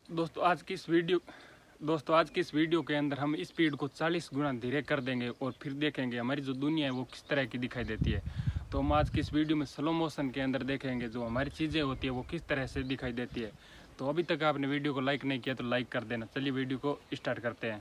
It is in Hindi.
दोस्तों आज की इस वीडियो के अंदर हम स्पीड को 40 गुना धीरे कर देंगे और फिर देखेंगे हमारी जो दुनिया है वो किस तरह की दिखाई देती है। तो हम आज की इस वीडियो में स्लो मोशन के अंदर देखेंगे जो हमारी चीज़ें होती है वो किस तरह से दिखाई देती है। तो अभी तक आपने वीडियो को लाइक नहीं किया तो लाइक कर देना। चलिए वीडियो को स्टार्ट करते हैं।